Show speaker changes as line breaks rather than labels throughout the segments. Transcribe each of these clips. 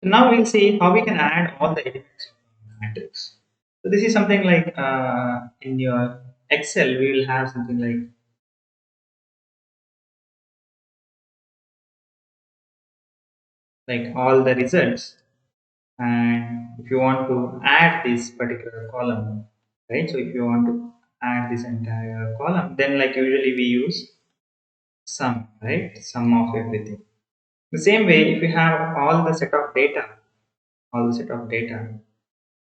So now we'll see how we can add all the elements of the matrix. So this is something like in your Excel, we will have something like all the results. And if you want to add this particular column, right? So if you want to add this entire column, then like usually we use sum, right? Sum of everything. The same way, if you have all the set of data,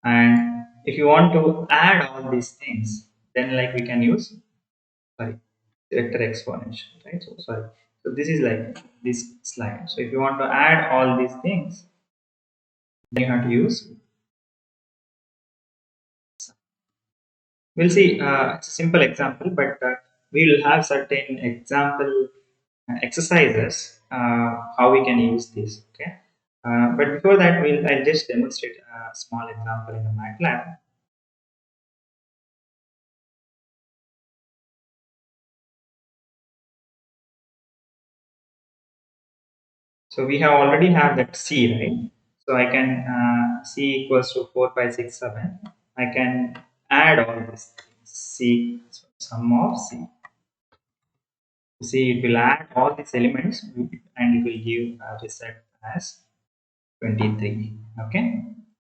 and if you want to add all these things, then like we can use, sorry, vector exponential, right? So sorry. So this is like this slide. So if you want to add all these things, then you have to use. We'll see. It's a simple example, but we will have certain example exercises how we can use this. Okay. But before that, I'll just demonstrate a small example in the MATLAB. So we have already have that C, right? So I can C equals to 4, 5, 6, 7. I can add all this C, so sum of C. See, it will add all these elements and it will give a result as 23. Okay.